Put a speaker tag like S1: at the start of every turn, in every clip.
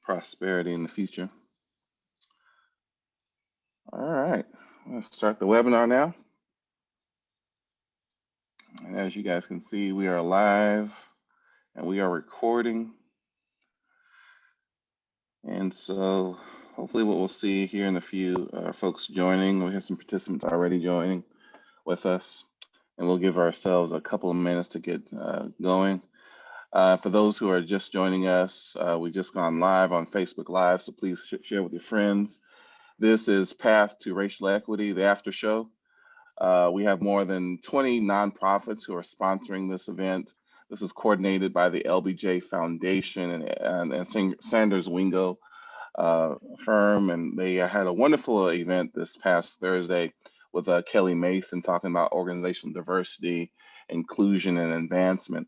S1: prosperity in the future. All right, let's start the webinar now. And as you guys can see, we are live and we are recording. And so hopefully what we'll see here in a few folks joining. We have some participants already joining with us, and we'll give ourselves a couple of minutes to get going. For those who are just joining us, we just gone live on Facebook Live, so please share with your friends. This is Path to Racial Equity, the after show. We have more than 20 nonprofits who are sponsoring this event. This is coordinated by the LBJ Foundation and Sanders Wingo firm, and they had a wonderful event this past Thursday with Kelly Mason talking about organizational diversity, inclusion, and advancement.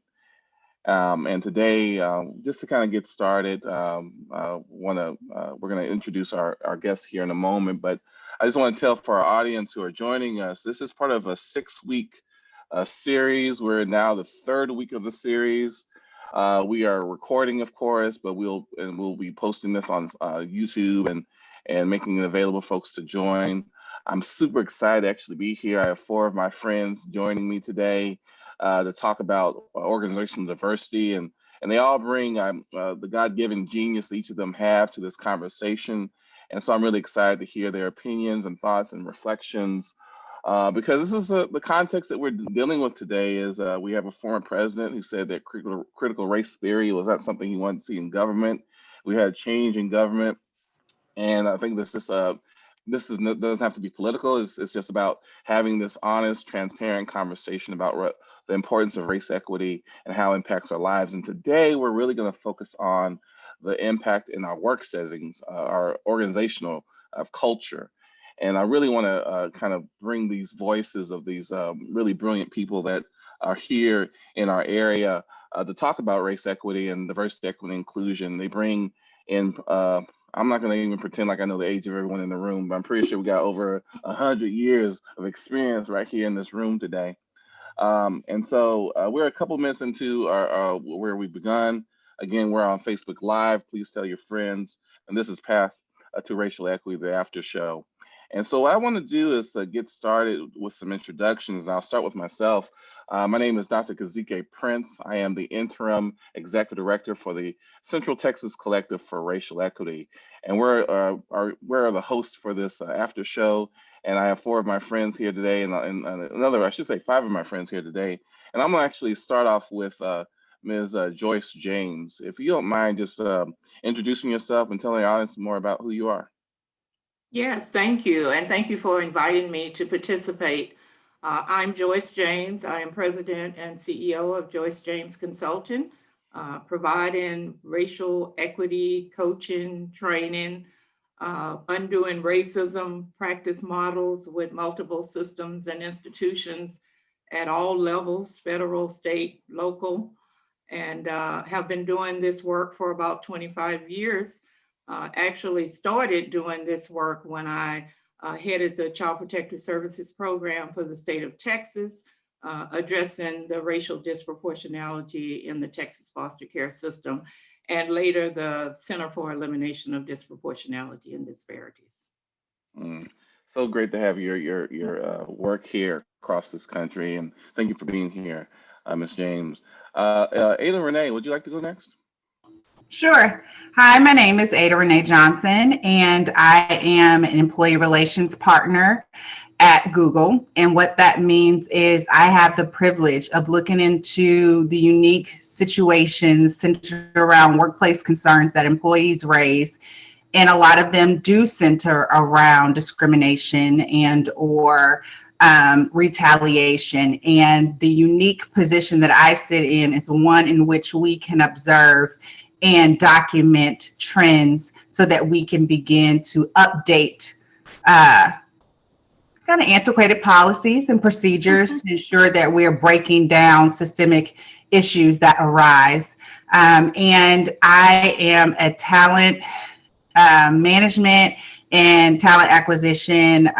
S1: And today, just to kind of get started, we're going to introduce our guests here in a moment, but I just want to tell for our audience who are joining us, this is part of a 6-week series. We're now the 3rd week of the series. We are recording, of course, but we'll be posting this on YouTube and making it available for folks to join. I'm super excited to actually be here. I have 4 of my friends joining me today to talk about organizational diversity, and they all bring the God-given genius that each of them have to this conversation. And so I'm really excited to hear their opinions and thoughts and reflections, because this is the context that we're dealing with today. Is we have a former president who said that critical race theory was not something he wanted to see in government. We had a change in government, and I think doesn't have to be political. It's just about having this honest, transparent conversation about the importance of race equity and how it impacts our lives. And today we're really going to focus on the impact in our work settings, our organizational culture. And I really want to kind of bring these voices of these really brilliant people that are here in our area to talk about race equity and diversity, equity, and inclusion. They bring in, I'm not going to even pretend like I know the age of everyone in the room, but I'm pretty sure we got over 100 years of experience right here in this room today. And so we're a couple minutes into our where we've begun. Again, we're on Facebook Live. Please tell your friends. And this is Path to Racial Equity, the after show. And so what I want to do is get started with some introductions. I'll start with myself. My name is Dr. Kazike Prince. I am the interim executive director for the Central Texas Collective for Racial Equity. And we're the host for this after show. And I have 4 of my friends here today, and I should say 5 of my friends here today. And I'm gonna actually start off with Ms. Joyce James. If you don't mind just introducing yourself and telling the audience more about who you are.
S2: Yes, thank you. And thank you for inviting me to participate. I'm Joyce James. I am president and CEO of Joyce James Consulting, providing racial equity, coaching, training, undoing racism practice models with multiple systems and institutions at all levels, federal, state, local, and have been doing this work for about 25 years. Actually started doing this work when I headed the Child Protective Services program for the state of Texas, addressing the racial disproportionality in the Texas foster care system, and later the Center for Elimination of Disproportionality and Disparities.
S1: So great to have your work here across this country, and thank you for being here, Ms. James. Ada-Renee, would you like to go next?
S3: Sure. Hi, my name is Ada-Renee Johnson, and I am an employee relations partner at Google. And what that means is I have the privilege of looking into the unique situations centered around workplace concerns that employees raise. And a lot of them do center around discrimination and or retaliation. And the unique position that I sit in is one in which we can observe and document trends so that we can begin to update kind of antiquated policies and procedures to ensure that we're breaking down systemic issues that arise. And I am a talent management and talent acquisition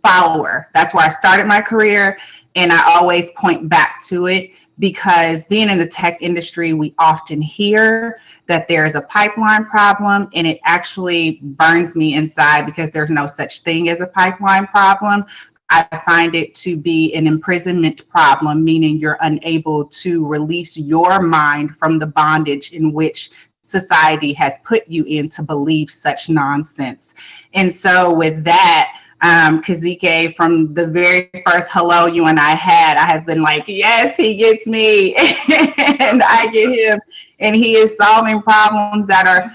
S3: follower. That's where I started my career, and I always point back to it because being in the tech industry, we often hear that there is a pipeline problem, and it actually burns me inside because there's no such thing as a pipeline problem. I find it to be an imprisonment problem, meaning you're unable to release your mind from the bondage in which society has put you in to believe such nonsense. And so with that, Kazike, from the very first hello you and I had, I have been like, yes, he gets me and I get him. And he is solving problems that are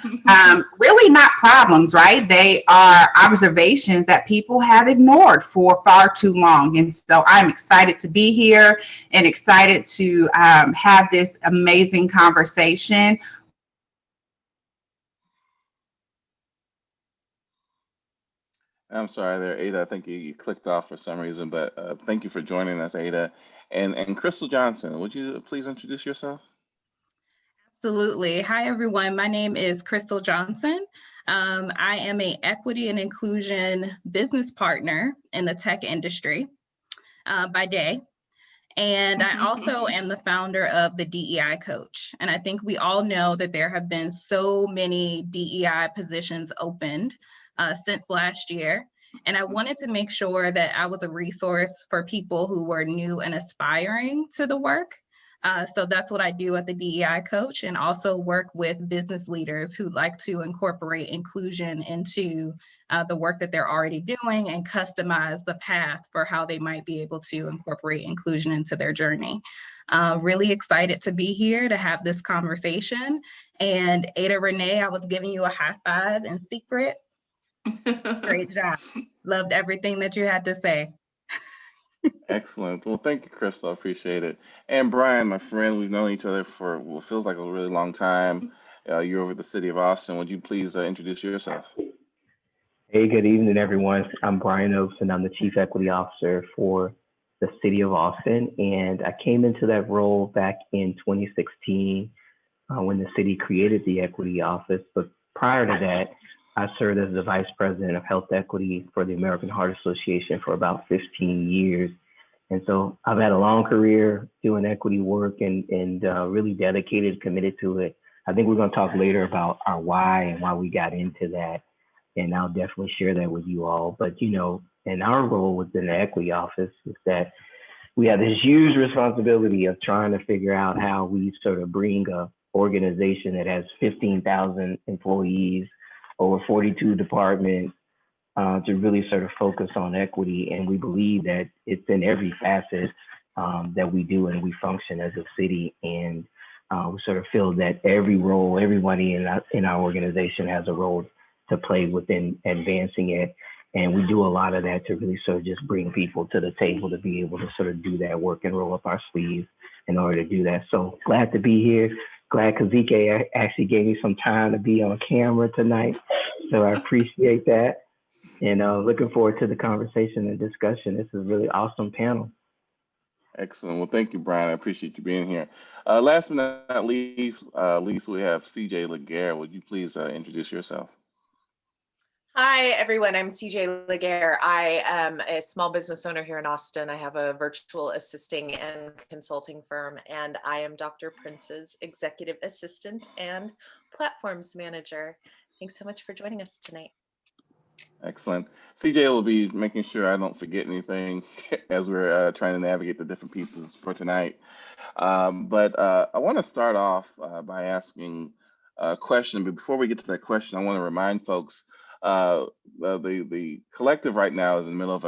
S3: really not problems, right? They are observations that people have ignored for far too long. And so I'm excited to be here and excited to have this amazing conversation.
S1: I'm sorry there, Ada. I think you clicked off for some reason, but thank you for joining us, Ada. And Crystle Johnson, would you please introduce yourself?
S4: Absolutely. Hi, everyone. My name is Crystle Johnson. I am an equity and inclusion business partner in the tech industry by day. And I also am the founder of the DEI Coach. And I think we all know that there have been so many DEI positions opened since last year. And I wanted to make sure that I was a resource for people who were new and aspiring to the work. So that's what I do at the DEI Coach, and also work with business leaders who like to incorporate inclusion into the work that they're already doing and customize the path for how they might be able to incorporate inclusion into their journey. Really excited to be here to have this conversation. And Ada-Renee, I was giving you a high five in secret. Great job. Loved everything that you had to say.
S1: Excellent. Well, thank you, Crystal. I appreciate it. And Brion, my friend, we've known each other for what feels like a really long time. You're over the city of Austin. Would you please introduce yourself?
S5: Hey, good evening, everyone. I'm Brion Oaks, and I'm the Chief Equity Officer for the City of Austin. And I came into that role back in 2016 when the city created the Equity Office. But prior to that, I served as the Vice President of Health Equity for the American Heart Association for about 15 years. And so I've had a long career doing equity work and really dedicated, committed to it. I think we're going to talk later about our why and why we got into that. And I'll definitely share that with you all. But, you know, in our role within the equity office is that we have this huge responsibility of trying to figure out how we sort of bring a organization that has 15,000 employees, over 42 departments, to really sort of focus on equity. And we believe that it's in every facet that we do and we function as a city. And we sort of feel that every role, everybody in our organization has a role to play within advancing it. And we do a lot of that to really sort of just bring people to the table to be able to sort of do that work and roll up our sleeves in order to do that. So glad to be here. Glad Kazike actually gave me some time to be on camera tonight. So I appreciate that. And looking forward to the conversation and discussion. This is a really awesome panel.
S1: Excellent. Well, thank you, Brion. I appreciate you being here. Last but not least, we have CJ Laguerre. Would you please introduce yourself?
S6: Hi, everyone. I'm CJ Laguerre. I am a small business owner here in Austin. I have a virtual assisting and consulting firm, and I am Dr. Prince's executive assistant and platforms manager. Thanks so much for joining us tonight.
S1: Excellent. CJ will be making sure I don't forget anything as we're trying to navigate the different pieces for tonight. But I want to start off by asking a question. But before we get to that question, I want to remind folks the collective right now is in the middle of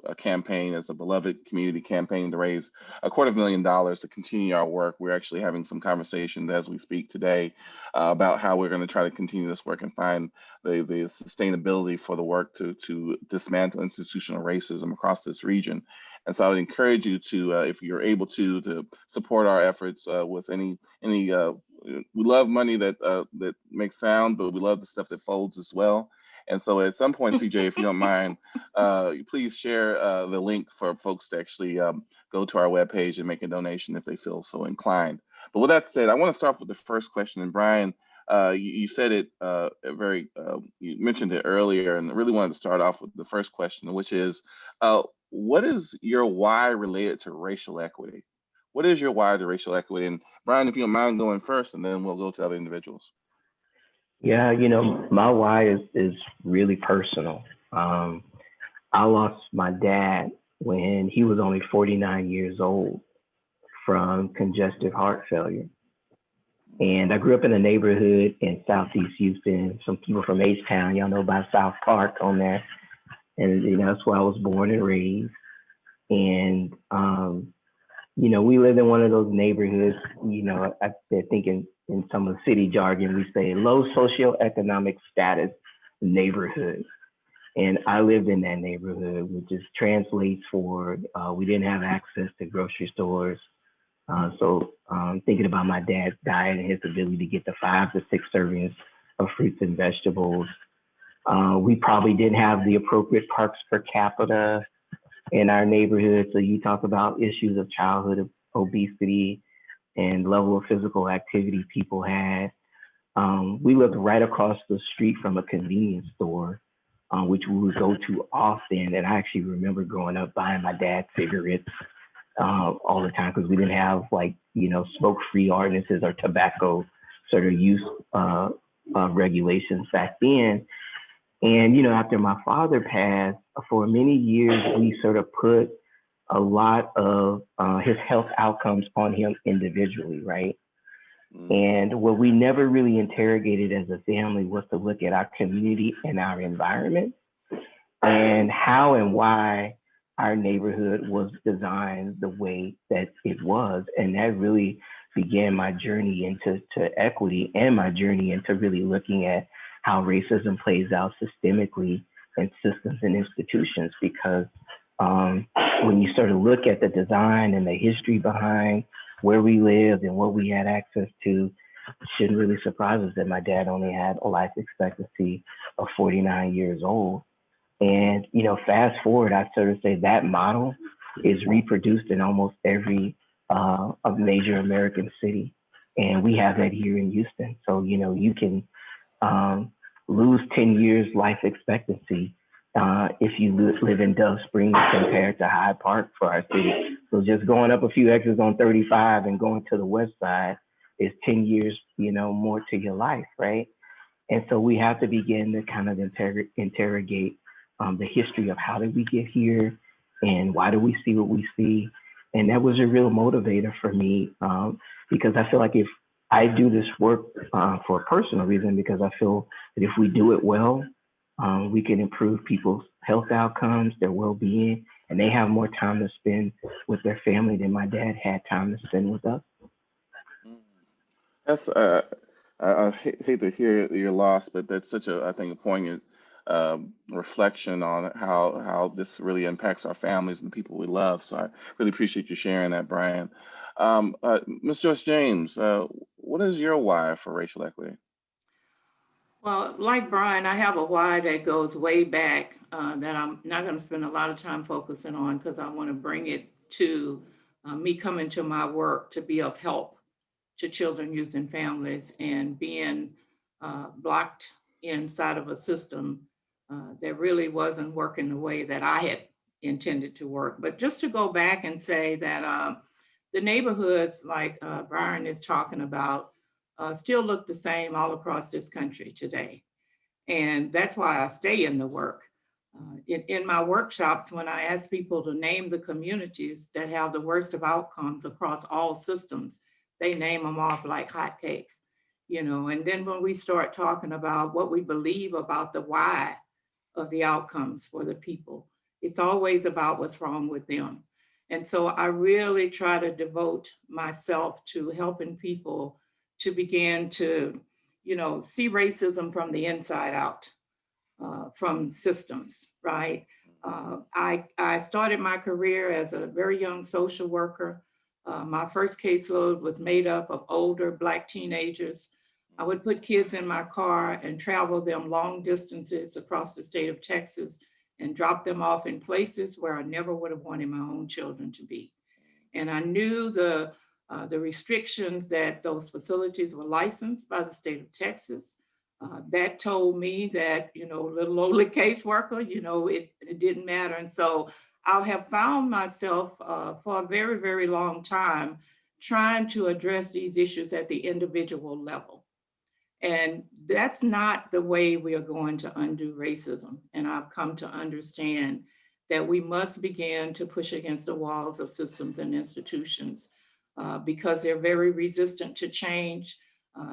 S1: a campaign. It's a beloved community campaign to raise $250,000 to continue our work. We're actually having some conversations as we speak today about how we're going to try to continue this work and find the sustainability for the work to dismantle institutional racism across this region. And so I would encourage you to, if you're able to support our efforts with any. We love money that makes sound, but we love the stuff that folds as well. And so at some point, CJ, if you don't mind, please share the link for folks to actually go to our webpage and make a donation if they feel so inclined. But with that said, I want to start with the first question. And Brion, you said it you mentioned it earlier, and I really wanted to start off with the first question, which is, what is your why related to racial equity? What is your why to racial equity? And Brion, if you don't mind going first, and then we'll go to other individuals.
S5: Yeah, my why is really personal. I lost my dad when he was only 49 years old from congestive heart failure. And I grew up in a neighborhood in Southeast Houston. Some people from H-Town, y'all know about South Park on there. And, that's where I was born and raised. And, we lived in one of those neighborhoods, I think in some of the city jargon, we say low socioeconomic status neighborhoods. And I lived in that neighborhood, which just translates for we didn't have access to grocery stores. So thinking about my dad's diet and his ability to get the 5 to 6 servings of fruits and vegetables. We probably didn't have the appropriate parks per capita in our neighborhood. So you talk about issues of childhood obesity and level of physical activity people had. We lived right across the street from a convenience store, which we would go to often. And I actually remember growing up buying my dad cigarettes all the time because we didn't have smoke-free ordinances or tobacco sort of use regulations back then. And, after my father passed, for many years, we sort of put a lot of his health outcomes on him individually, right? And what we never really interrogated as a family was to look at our community and our environment and how and why our neighborhood was designed the way that it was. And that really began my journey into equity and my journey into really looking at how racism plays out systemically in systems and institutions. Because when you sort of look at the design and the history behind where we lived and what we had access to, it shouldn't really surprise us that my dad only had a life expectancy of 49 years old. And, fast forward, I sort of say that model is reproduced in almost every major American city. And we have that here in Houston. So, you can lose 10 years life expectancy if you live in Dove Springs compared to Hyde Park for our city. So just going up a few exits on 35 and going to the west side is 10 years, more to your life, right? And so we have to begin to kind of interrogate the history of how did we get here and why do we see what we see? And that was a real motivator for me because I feel like if I do this work for a personal reason, because I feel that if we do it well, we can improve people's health outcomes, their well-being, and they have more time to spend with their family than my dad had time to spend with us.
S1: That's I hate to hear your loss, but that's such a, I think, a poignant reflection on how this really impacts our families and the people we love. So I really appreciate you sharing that, Brion. Ms. Joyce James, what is your why for racial equity?
S2: Well, like Brion, I have a why that goes way back that I'm not going to spend a lot of time focusing on because I want to bring it to me coming to my work to be of help to children, youth, and families, and being blocked inside of a system that really wasn't working the way that I had intended to work. But just to go back and say that the neighborhoods like Brion is talking about still look the same all across this country today. And that's why I stay in the work. In my workshops, when I ask people to name the communities that have the worst of outcomes across all systems, they name them off like hotcakes, and then when we start talking about what we believe about the why of the outcomes for the people, it's always about what's wrong with them. And so I really try to devote myself to helping people to begin to, see racism from the inside out, from systems, right? I started my career as a very young social worker. My first caseload was made up of older Black teenagers. I would put kids in my car and travel them long distances across the state of Texas and drop them off in places where I never would have wanted my own children to be. And I knew the restrictions that those facilities were licensed by the state of Texas. That told me that, little lowly caseworker, it didn't matter. And so I have found myself for a very, very long time trying to address these issues at the individual level. And that's not the way we are going to undo racism. And I've come to understand that we must begin to push against the walls of systems and institutions because they're very resistant to change.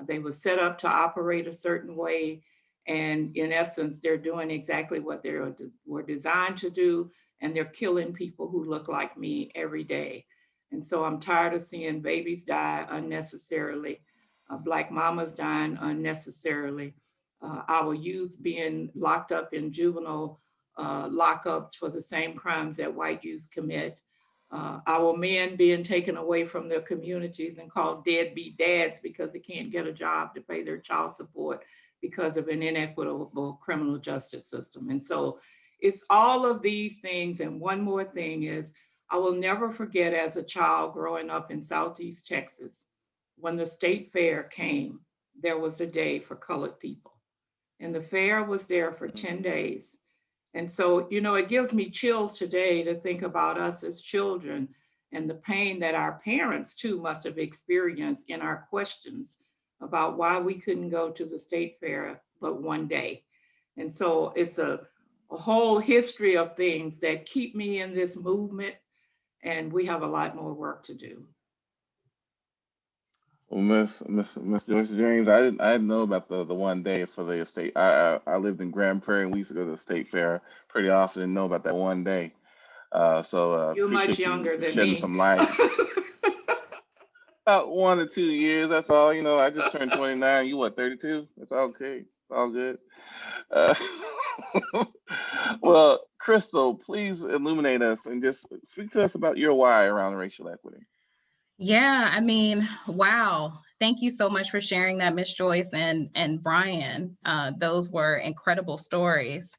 S2: They were set up to operate a certain way. And in essence, they're doing exactly what they were designed to do. And they're killing people who look like me every day. And so I'm tired of seeing babies die unnecessarily, Black mamas dying unnecessarily, our youth being locked up in juvenile lockups for the same crimes that white youth commit, our men being taken away from their communities and called deadbeat dads because they can't get a job to pay their child support because of an inequitable criminal justice system. And so it's all of these things. And one more thing is, I will never forget as a child growing up in Southeast Texas, when the state fair came, there was a day for colored people. And the fair was there for 10 days. And so, you know, it gives me chills today to think about us as children and the pain that our parents too must have experienced in our questions about why we couldn't go to the state fair but one day. And so it's a whole history of things that keep me in this movement, and we have a lot more work to do.
S1: Well, Miss Joyce James, I didn't know about the one day for the estate. I lived in Grand Prairie, and we used to go to the state fair pretty often. Didn't know about that one day. So
S2: You're much
S1: appreciate you
S2: younger than
S1: shedding
S2: me.
S1: some light. About 1 or 2 years, that's all. You know, I just turned 29. You what, 32? It's okay. It's all good. Uh, well, Crystle, please illuminate us and just speak to us about your why around racial equity.
S4: Yeah, I mean, wow. Thank you so much for sharing that, Miss Joyce and Brion. Those were incredible stories.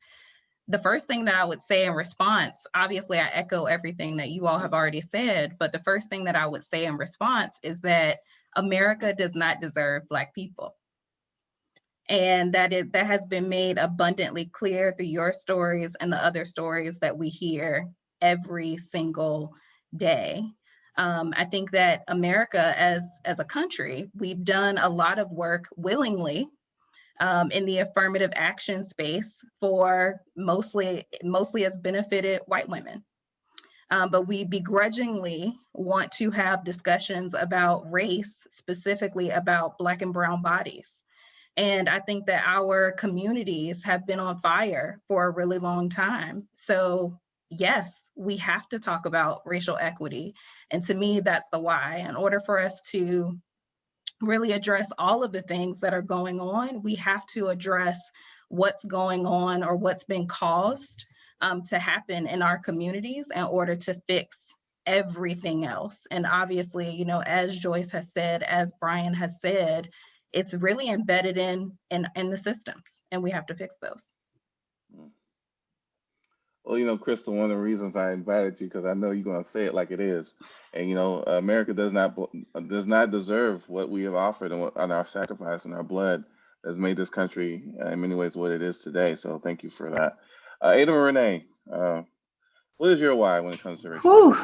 S4: The first thing that I would say in response, obviously I echo everything that you all have already said, but the first thing that I would say in response is that America does not deserve Black people. And that has been made abundantly clear through your stories and the other stories that we hear every single day. I think that America as a country, we've done a lot of work willingly in the affirmative action space for mostly has benefited white women. But we begrudgingly want to have discussions about race, specifically about Black and brown bodies. And I think that our communities have been on fire for a really long time. So yes, we have to talk about racial equity. And to me, that's the why. In order for us to really address all of the things that are going on, we have to address what's going on or what's been caused to happen in our communities in order to fix everything else. And obviously, you know, as Joyce has said, as Brion has said, it's really embedded in the systems, and we have to fix those.
S1: Well, you know, Crystle, one of the reasons I invited you, because I know you're going to say it like it is. And, you know, America does not deserve what we have offered and our sacrifice and our blood has made this country in many ways what it is today. So thank you for that. Ada-Renee, what is your why when it comes to racial?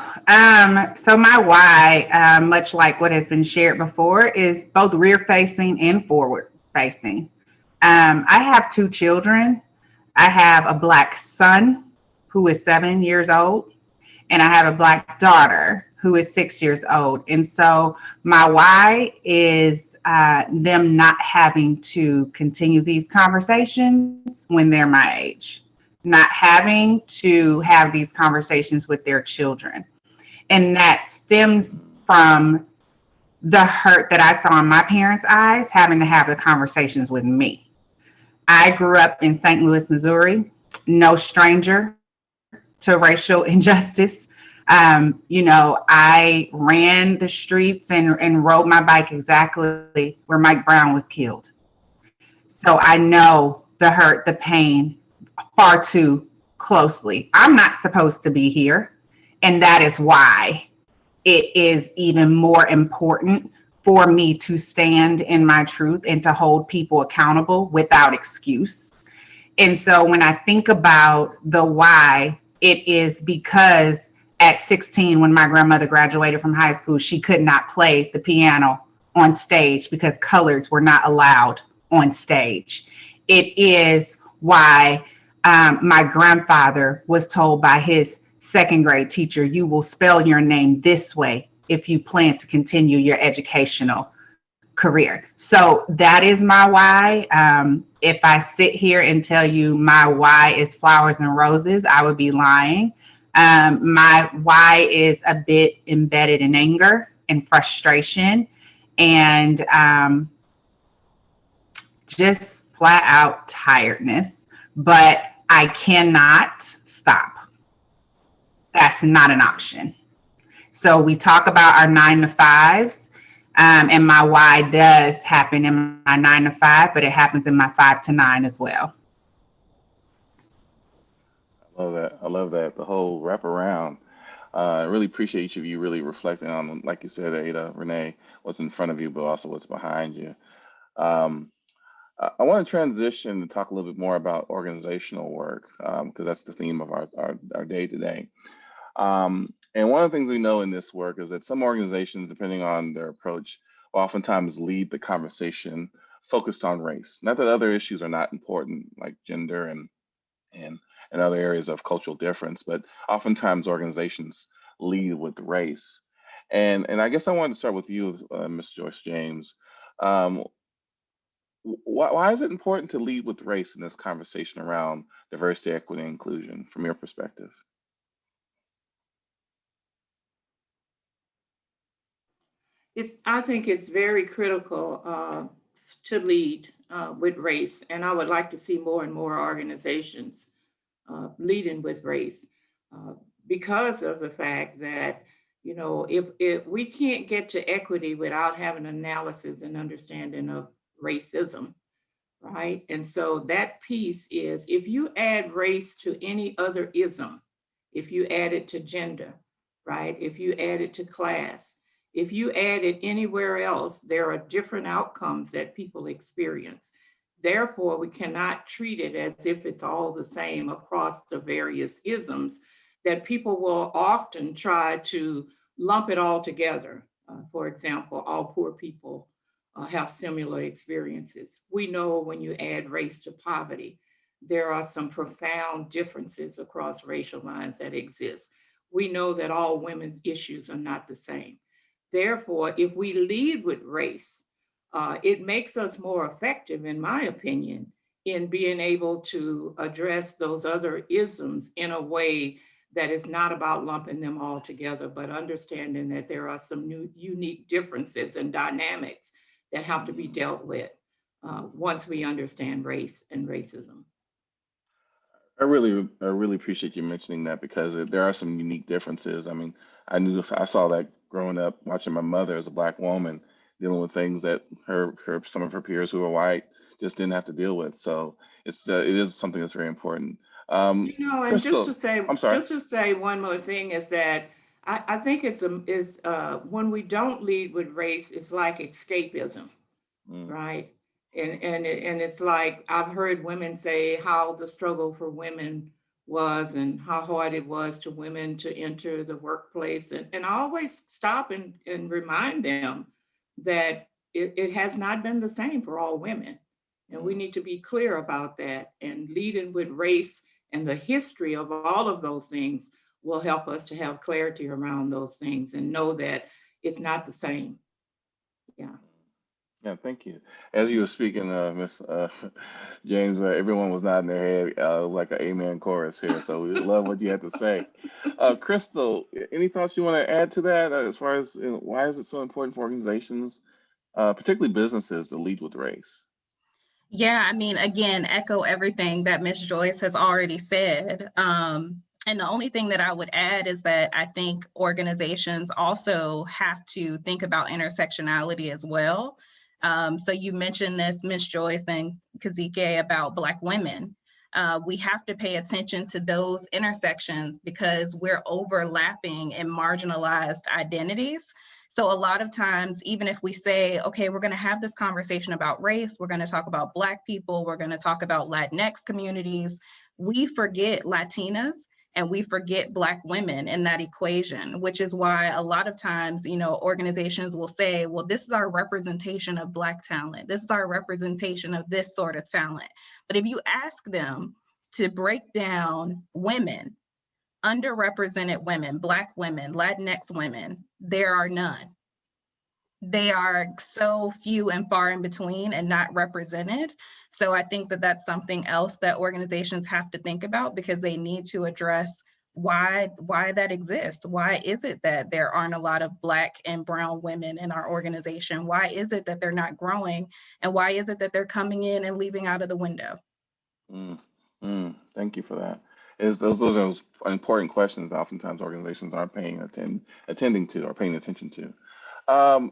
S3: So my why, much like what has been shared before, is both rear-facing and forward-facing. I have 2 children. I have a Black son who is 7 years old, and I have a Black daughter who is 6 years old. And so my why is them not having to continue these conversations when they're my age, not having to have these conversations with their children. And that stems from the hurt that I saw in my parents' eyes, having to have the conversations with me. I grew up in St. Louis, Missouri, no stranger to racial injustice. You know, I ran the streets and rode my bike exactly where Mike Brown was killed. So I know the hurt, the pain far too closely. I'm not supposed to be here. And that is why it is even more important for me to stand in my truth and to hold people accountable without excuse. And so when I think about the why, it is because at 16, when my grandmother graduated from high school, she could not play the piano on stage because coloreds were not allowed on stage. It is why my grandfather was told by his second grade teacher, you will spell your name this way if you plan to continue your educational career. So that is my why. If I sit here and tell you my why is flowers and roses, I would be lying. My why is a bit embedded in anger and frustration and just flat out tiredness, but I cannot stop. That's not an option. So we talk about our 9 to 5s, and my why does happen in my 9 to 5, but it happens in my 5 to 9 as well.
S1: I love that. I love that. The whole wraparound. I really appreciate each of you really reflecting on, like you said, Ada-Renee, what's in front of you, but also what's behind you. Um, I want to transition and talk a little bit more about organizational work, because that's the theme of our day today. And one of the things we know in this work is that some organizations, depending on their approach, oftentimes lead the conversation focused on race. Not that other issues are not important, like gender and and other areas of cultural difference, but oftentimes organizations lead with race. And I guess I wanted to start with you, Ms. Joyce James. Um, why is it important to lead with race in this conversation around diversity, equity, and inclusion from your perspective?
S2: I think it's very critical to lead with race, and I would like to see more and more organizations leading with race uh, because of the fact that, you know, if we can't get to equity without having analysis and understanding of racism, right? And so that piece is if you add race to any other ism, if you add it to gender, right? If you add it to class, if you add it anywhere else, there are different outcomes that people experience. Therefore, we cannot treat it as if it's all the same across the various isms that people will often try to lump it all together. For example, all poor people have similar experiences. We know when you add race to poverty, there are some profound differences across racial lines that exist. We know that all women's issues are not the same. Therefore, if we lead with race, it makes us more effective, in my opinion, in being able to address those other isms in a way that is not about lumping them all together, but understanding that there are some new unique differences and dynamics that have to be dealt with once we understand race and racism.
S1: I really appreciate you mentioning that because there are some unique differences. I mean, I saw that growing up, watching my mother as a black woman dealing with things that some of her peers who were white just didn't have to deal with. So it is something that's very important.
S2: You know, and
S1: Crystle, I'm sorry.
S2: just to say one more thing is that I think when we don't lead with race, it's like escapism,
S1: Mm,
S2: right? And it's like I've heard women say how the struggle for women was and how hard it was to women to enter the workplace. And I always stop and remind them that it has not been the same for all women. And we
S1: mm.
S2: need to be clear about that. And leading with race and the history of all of those things will help us to have clarity around those things and know that it's not the same. Yeah.
S1: Yeah, thank you. As you were speaking, Miss James, everyone was nodding their head like an amen chorus here. So we love what you had to say. Crystle, any thoughts you want to add to that as far as why is it so important for organizations, particularly businesses, to lead with race?
S4: Yeah, I mean, again, echo everything that Ms. Joyce has already said. And the only thing that I would add is that I think organizations also have to think about intersectionality as well. So you mentioned this, Ms. Joyce and Kazike, about Black women. We have to pay attention to those intersections because we're overlapping in marginalized identities. So a lot of times, even if we say, okay, we're going to have this conversation about race, we're going to talk about Black people, we're going to talk about Latinx communities, we forget Latinas and we forget Black women in that equation, which is why a lot of times, organizations will say, well, this is our representation of Black talent. This is our representation of this sort of talent. But if you ask them to break down women, underrepresented women, Black women, Latinx women, there are none. They are so few and far in between and not represented. So I think that that's something else that organizations have to think about, because they need to address why that exists. Why is it that there aren't a lot of Black and brown women in our organization? Why is it that they're not growing? And why is it that they're coming in and leaving out of the window?
S1: Thank you for that. Those are important questions that oftentimes organizations aren't attending to or paying attention to.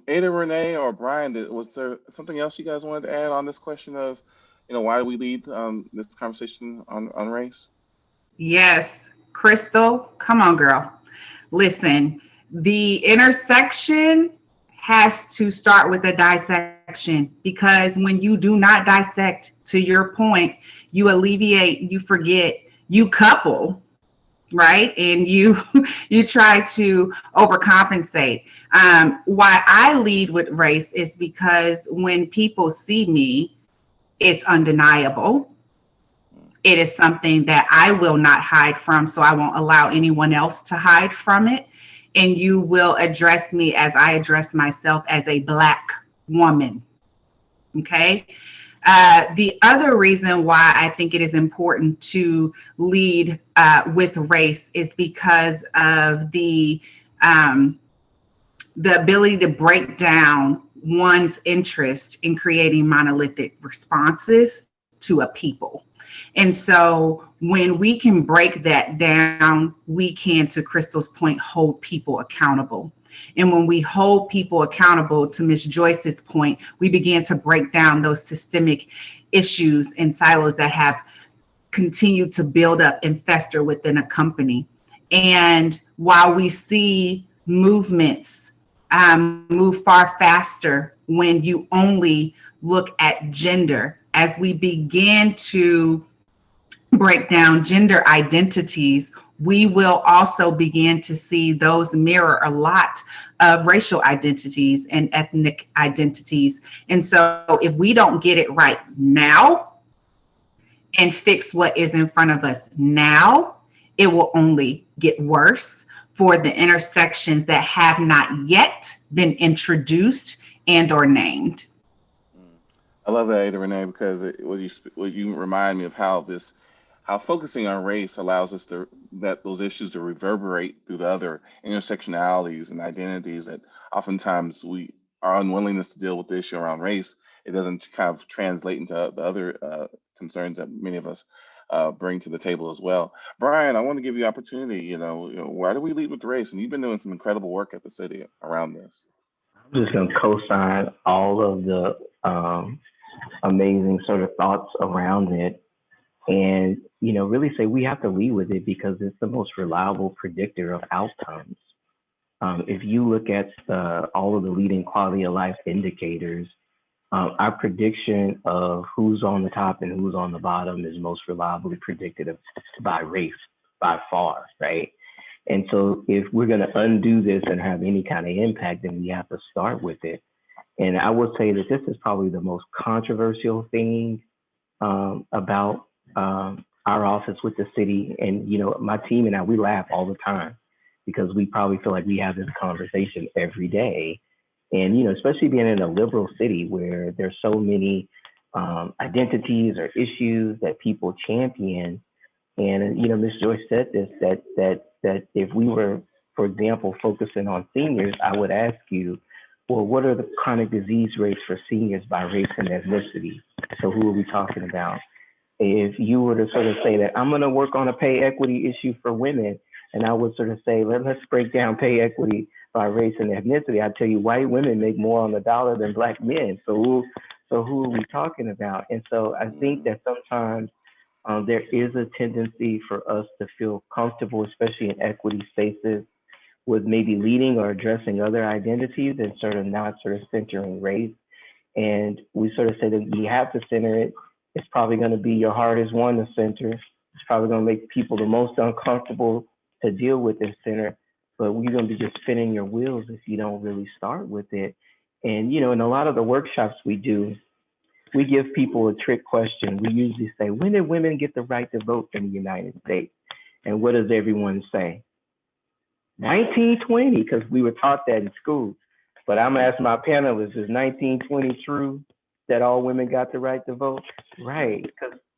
S1: Ada-Renee or Brion, was there something else you guys wanted to add on this question of, why do we lead this conversation on race?
S3: Yes, Crystle, come on, girl. Listen, the intersection has to start with a dissection, because when you do not dissect, to your point, you alleviate, you forget, you couple, right? And you try to overcompensate. Why I lead with race is because when people see me, it's undeniable. It is something that I will not hide from, so I won't allow anyone else to hide from it. And you will address me as I address myself, as a Black woman. Okay. The other reason why I think it is important to lead with race is because of the ability to break down one's interest in creating monolithic responses to a people. And so when we can break that down, we can, to Crystle's point, hold people accountable. And when we hold people accountable, to Ms. Joyce's point, we begin to break down those systemic issues and silos that have continued to build up and fester within a company. And while we see movements move far faster when you only look at gender, as we begin to break down gender identities, we will also begin to see those mirror a lot of racial identities and ethnic identities. And so if we don't get it right now and fix what is in front of us now, it will only get worse for the intersections that have not yet been introduced and or named.
S1: I love that, Ada-Renee, because you remind me of how focusing on race allows us those issues to reverberate through the other intersectionalities and identities that oftentimes our unwillingness to deal with the issue around race, it doesn't kind of translate into the other concerns that many of us bring to the table as well. Brion, I want to give you opportunity. Why do we lead with race? And you've been doing some incredible work at the city around this.
S5: I'm just going to co-sign all of the amazing sort of thoughts around it, and really say we have to lead with it because it's the most reliable predictor of outcomes. If you look at all of the leading quality of life indicators, our prediction of who's on the top and who's on the bottom is most reliably predicted by race by far, right? And so if we're going to undo this and have any kind of impact, then we have to start with it. And I would say that this is probably the most controversial thing about our office with the city. And, my team and I, we laugh all the time because we probably feel like we have this conversation every day. And, especially being in a liberal city where there's so many identities or issues that people champion. And, Ms. Joyce said this, that if we were, for example, focusing on seniors, I would ask you, well, what are the chronic disease rates for seniors by race and ethnicity? So who are we talking about? If you were to sort of say that I'm going to work on a pay equity issue for women, and I would sort of say, let's break down pay equity by race and ethnicity, I'd tell you white women make more on the dollar than Black men. So who are we talking about? And so I think that sometimes there is a tendency for us to feel comfortable, especially in equity spaces, with maybe leading or addressing other identities and sort of not sort of centering race. And we sort of say that you have to center it. It's probably going to be your hardest one to center. probably going to make people the most uncomfortable to deal with in center, but we're going to be just spinning your wheels if you don't really start with it. And, you know, in a lot of the workshops we do, we give people a trick question. We usually say, when did women get the right to vote in the United States? And what does everyone say? 1920, because we were taught that in school. But I'm asking my panelists, is 1920 true that all women got the right to vote? Right.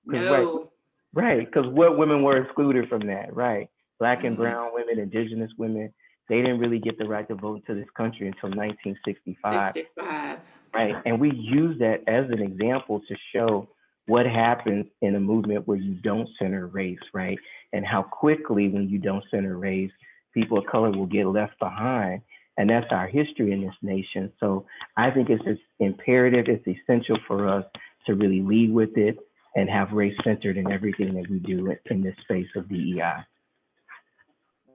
S2: No.
S5: Right, because what women were excluded from that, right? Black and brown women, indigenous women, they didn't really get the right to vote to this country until 1965.
S2: 65.
S5: Right, and we use that as an example to show what happens in a movement where you don't center race, right? And how quickly when you don't center race, people of color will get left behind. And that's our history in this nation. So I think it's just imperative, it's essential for us to really lead with it and have race centered in everything that we do in this space of DEI.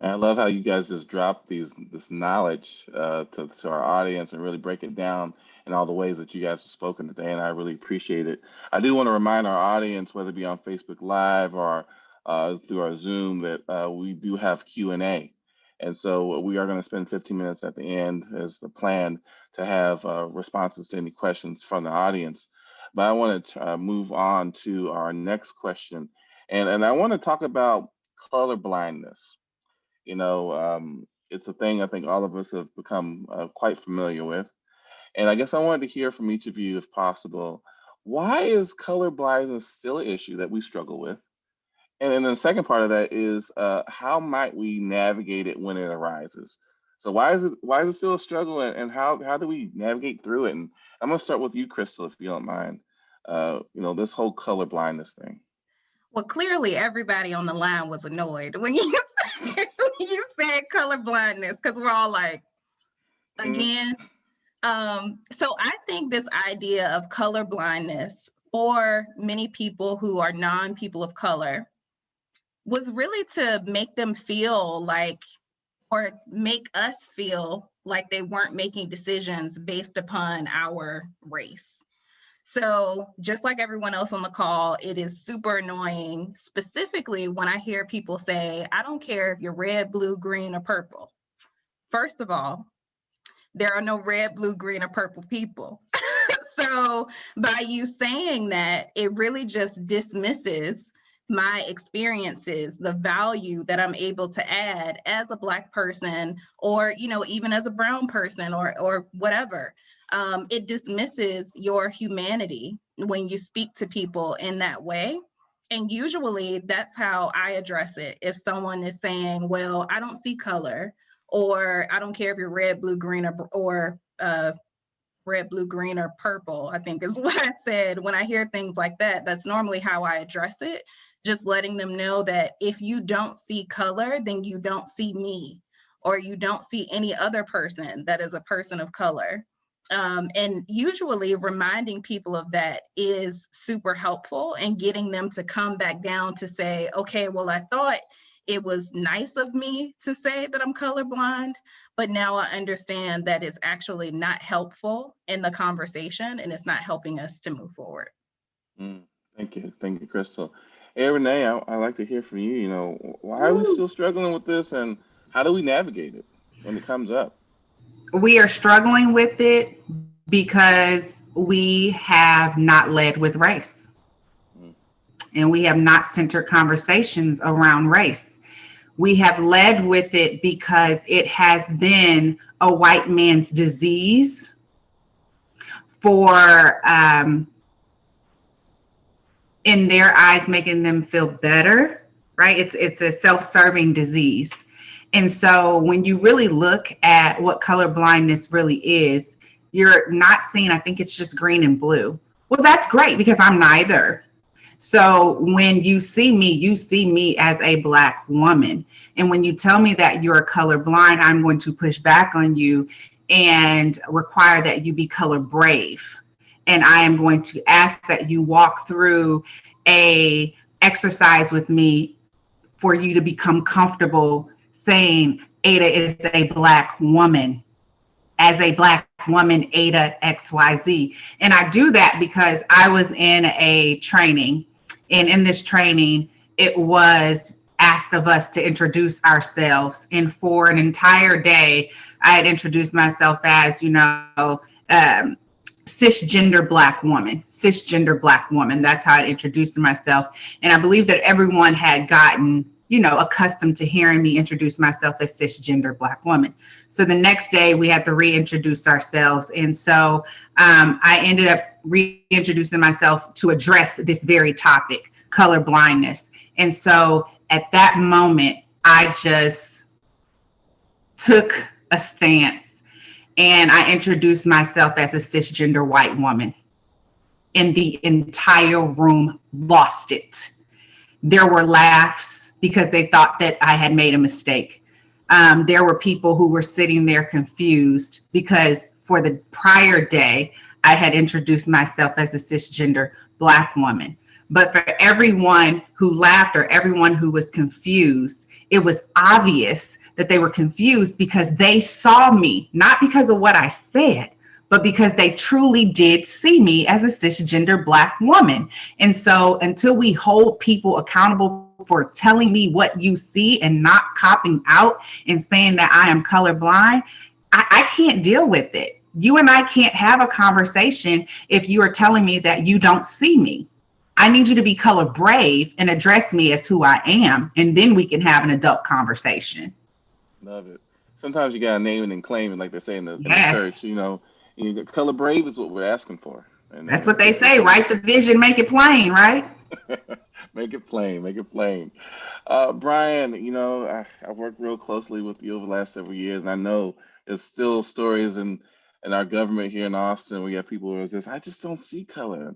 S1: I love how you guys just drop this knowledge to our audience and really break it down in all the ways that you guys have spoken today, and I really appreciate it. I do want to remind our audience, whether it be on Facebook Live or through our Zoom, that we do have Q&A. And so we are going to spend 15 minutes at the end as the plan to have responses to any questions from the audience. But I want to move on to our next question. And I want to talk about color blindness. You know, it's a thing I think all of us have become quite familiar with. And I guess I wanted to hear from each of you, if possible, why is color blindness still an issue that we struggle with? And then the second part of that is how might we navigate it when it arises? So why is it still a struggle, and how do we navigate through it? And I'm gonna start with you, Crystle, if you don't mind. You know, this whole color blindness thing.
S4: Well, clearly everybody on the line was annoyed when you said color blindness, because we're all like, again. So I think this idea of color blindness for many people who are non-people of color was really to make them feel like, or make us feel like they weren't making decisions based upon our race. So just like everyone else on the call, it is super annoying, specifically when I hear people say, I don't care if you're red, blue, green, or purple. First of all, there are no red, blue, green, or purple people. So by you saying that, it really just dismisses my experiences, the value that I'm able to add as a Black person, or, you know, even as a brown person, or whatever. It dismisses your humanity when you speak to people in that way. And usually that's how I address it. If someone is saying, well, I don't see color, or I don't care if you're red, blue, green, or red, blue, green, or purple, I think is what I said. When I hear things like that, that's normally how I address it. Just letting them know that if you don't see color, then you don't see me, or you don't see any other person that is a person of color. And usually reminding people of that is super helpful, and getting them to come back down to say, okay, well, I thought it was nice of me to say that I'm colorblind, but now I understand that it's actually not helpful in the conversation, and it's not helping us to move forward.
S1: Thank you, Crystle. Hey, Renee, I'd like to hear from you. You know, why are we still struggling with this, and how do we navigate it when it comes up?
S3: We are struggling with it because we have not led with race, and we have not centered conversations around race. We have led with it because it has been a white man's disease for, in their eyes, making them feel better, right? It's a self-serving disease. And so when you really look at what color blindness really is, you're not seeing, I think it's just green and blue. Well, that's great, because I'm neither. So when you see me as a Black woman. And when you tell me that you're colorblind, I'm going to push back on you and require that you be color brave. And I am going to ask that you walk through a exercise with me for you to become comfortable saying Ada is a Black woman. As a Black woman, Ada XYZ. And I do that because I was in a training, and in this training, it was asked of us to introduce ourselves. And for an entire day, I had introduced myself as, cisgender black woman, cisgender black woman. That's how I introduced myself. And I believe that everyone had gotten, accustomed to hearing me introduce myself as cisgender black woman. So the next day we had to reintroduce ourselves. And so I ended up reintroducing myself to address this very topic, color blindness. And so at that moment, I just took a stance and I introduced myself as a cisgender white woman. And the entire room lost it. There were laughs because they thought that I had made a mistake. There were people who were sitting there confused because for the prior day, I had introduced myself as a cisgender black woman. But for everyone who laughed or everyone who was confused, it was obvious that they were confused because they saw me, not because of what I said, but because they truly did see me as a cisgender black woman. And so until we hold people accountable for telling me what you see and not copping out and saying that I am colorblind, I can't deal with it. You and I can't have a conversation if you are telling me that you don't see me. I need you to be color brave and address me as who I am, and then we can have an adult conversation.
S1: Love it. Sometimes you gotta name it and claim it, like they say in the
S3: Yes.
S1: church. Color brave is what we're asking for. And
S3: That's what they say. Write the vision, make it plain, right?
S1: Make it plain. Make it plain. Brion, I've worked real closely with you over the last several years, and I know there's still stories in our government here in Austin where you have people who are I just don't see color.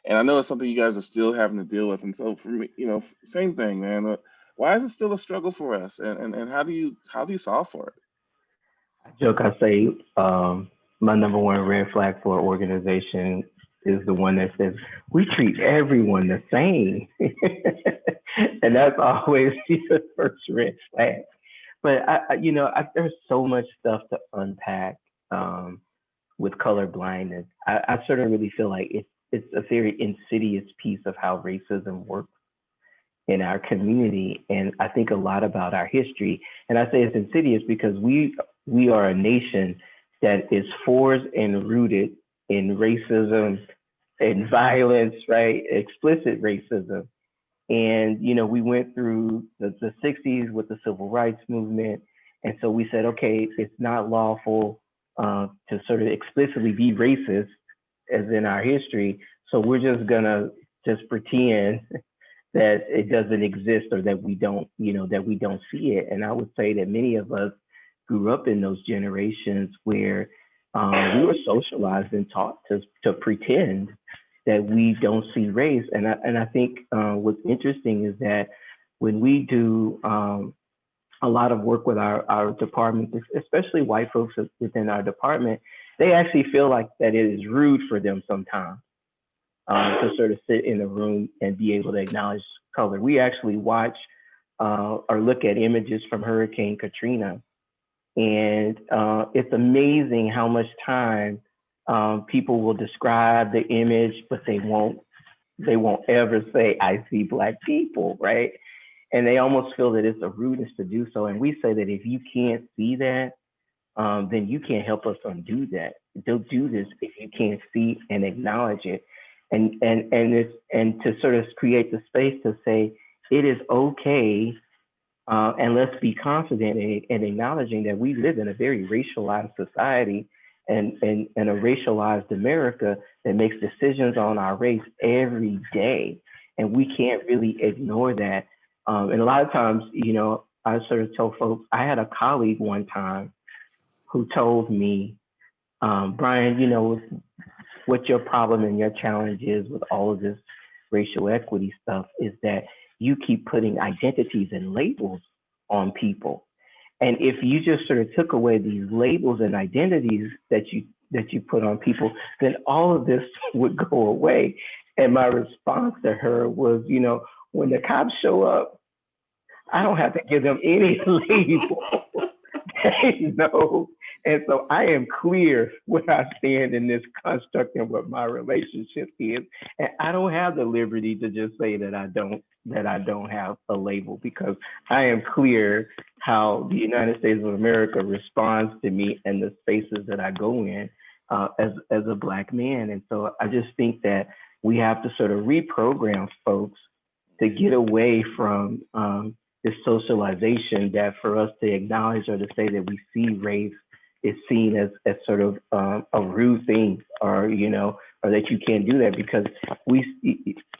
S1: And I know it's something you guys are still having to deal with. And so for me, same thing, man. Why is it still a struggle for us? And how do you solve for it?
S5: I joke, I say, my number one red flag for an organization is the one that says, we treat everyone the same. And that's always the first red flag. But there's so much stuff to unpack with color blindness. I sort of really feel like it's a very insidious piece of how racism works in our community. And I think a lot about our history. And I say it's insidious because we are a nation that is forged and rooted in racism and violence, right? Explicit racism. And, we went through the 60s with the civil rights movement. And so we said, okay, it's not lawful to sort of explicitly be racist as in our history. So we're just gonna pretend that it doesn't exist or that we don't see it. And I would say that many of us grew up in those generations where we were socialized and taught to pretend that we don't see race. And I think what's interesting is that when we do a lot of work with our department, especially white folks within our department, they actually feel like that it is rude for them sometimes to sort of sit in a room and be able to acknowledge color. We actually watch or look at images from Hurricane Katrina, and it's amazing how much time people will describe the image, but they won't ever say, I see Black people, right? And they almost feel that it's a rudeness to do so. And we say that if you can't see that, then you can't help us undo that. Don't do this if you can't see and acknowledge it. And to sort of create the space to say, it is okay, and let's be confident in acknowledging that we live in a very racialized society and a racialized America that makes decisions on our race every day. And we can't really ignore that. And a lot of times, I sort of tell folks, I had a colleague one time who told me, Brion, what your problem and your challenge is with all of this racial equity stuff is that you keep putting identities and labels on people. And if you just sort of took away these labels and identities that you put on people, then all of this would go away. And my response to her was, when the cops show up, I don't have to give them any label. They know And so I am clear where I stand in this construct and what my relationship is. And I don't have the liberty to just say that I don't have a label, because I am clear how the United States of America responds to me and the spaces that I go in as a Black man. And so I just think that we have to sort of reprogram folks to get away from this socialization that for us to acknowledge or to say that we see race is seen as sort of a rude thing, or, or that you can't do that, because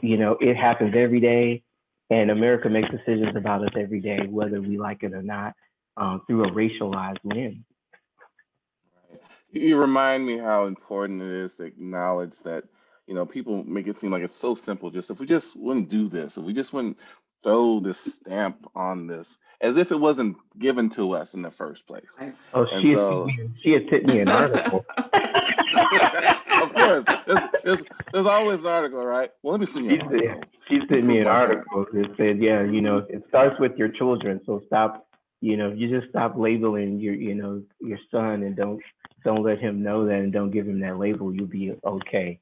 S5: it happens every day, and America makes decisions about us every day, whether we like it or not, through a racialized lens.
S1: You remind me how important it is to acknowledge that, people make it seem like it's so simple. Just if we just wouldn't do this, if we just wouldn't throw this stamp on this, as if it wasn't given to us in the first place.
S5: Oh, she has sent me an article.
S1: Of course, there's always an article, right? Well, let me see your article.
S5: She sent me an article that said, it starts with your children. So stop, you just stop labeling your son, and don't let him know that, and don't give him that label. You'll be okay.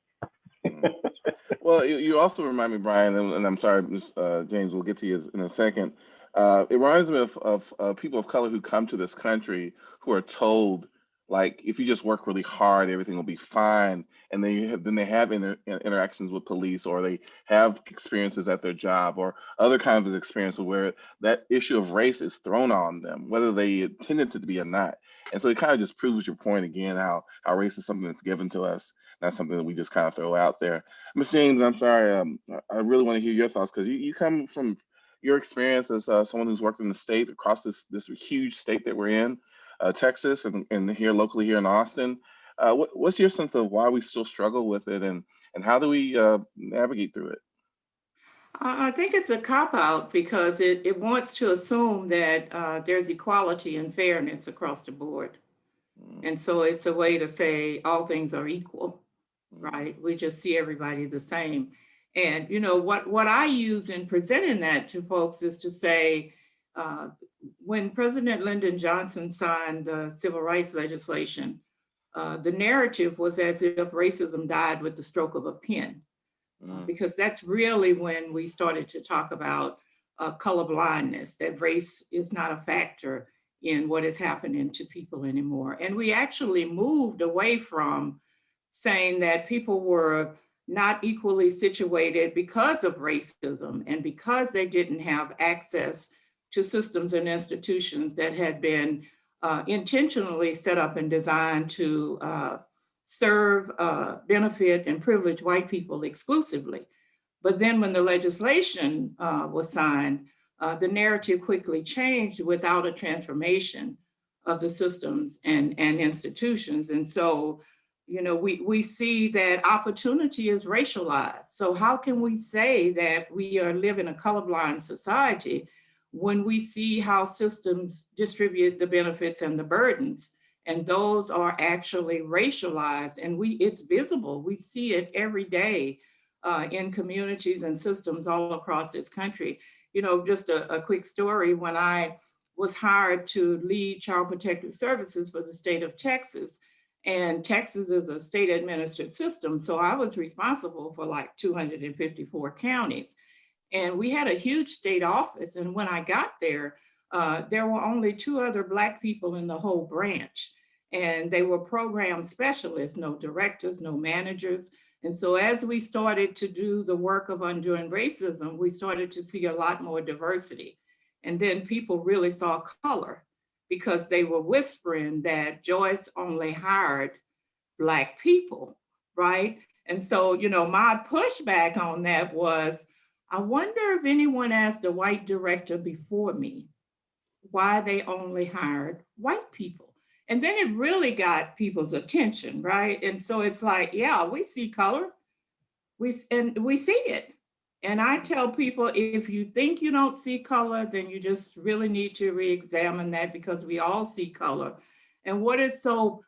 S1: Well, you also remind me, Brion, and I'm sorry, James, we'll get to you in a second. It reminds me of people of color who come to this country who are told, like, if you just work really hard, everything will be fine. And then they have interactions with police, or they have experiences at their job, or other kinds of experiences where that issue of race is thrown on them, whether they intended to be or not. And so it kind of just proves your point again, how race is something that's given to us, not something that we just kind of throw out there. Ms. James, I'm sorry, I really want to hear your thoughts, because you come from your experience as someone who's worked in the state, across this huge state that we're in, Texas, and here locally here in Austin. What's your sense of why we still struggle with it, and how do we navigate through it?
S2: I think it's a cop-out, because it wants to assume that there's equality and fairness across the board. And so it's a way to say all things are equal, right? We just see everybody the same. And what I use in presenting that to folks is to say, when President Lyndon Johnson signed the civil rights legislation, the narrative was as if racism died with the stroke of a pen, because that's really when we started to talk about color blindness, that race is not a factor in what is happening to people anymore. And we actually moved away from saying that people were not equally situated because of racism, and because they didn't have access to systems and institutions that had been intentionally set up and designed to serve, benefit, and privilege white people exclusively. But then when the legislation was signed, the narrative quickly changed without a transformation of the systems and institutions. And so, we see that opportunity is racialized. So how can we say that we are living a colorblind society when we see how systems distribute the benefits and the burdens, and those are actually racialized, and it's visible. We see it every day in communities and systems all across this country. Just a quick story: when I was hired to lead Child Protective Services for the state of Texas, and Texas is a state administered system, so I was responsible for like 254 counties. And we had a huge state office. And when I got there, there were only 2 other Black people in the whole branch. And they were program specialists, no directors, no managers. And so as we started to do the work of undoing racism, we started to see a lot more diversity. And then people really saw color, because they were whispering that Joyce only hired Black people, right? And so, my pushback on that was, I wonder if anyone asked a white director before me why they only hired white people. And then it really got people's attention, right? And so it's like, yeah, we see color, we see it. And I tell people, if you think you don't see color, then you just really need to re-examine that, because we all see color. And what is so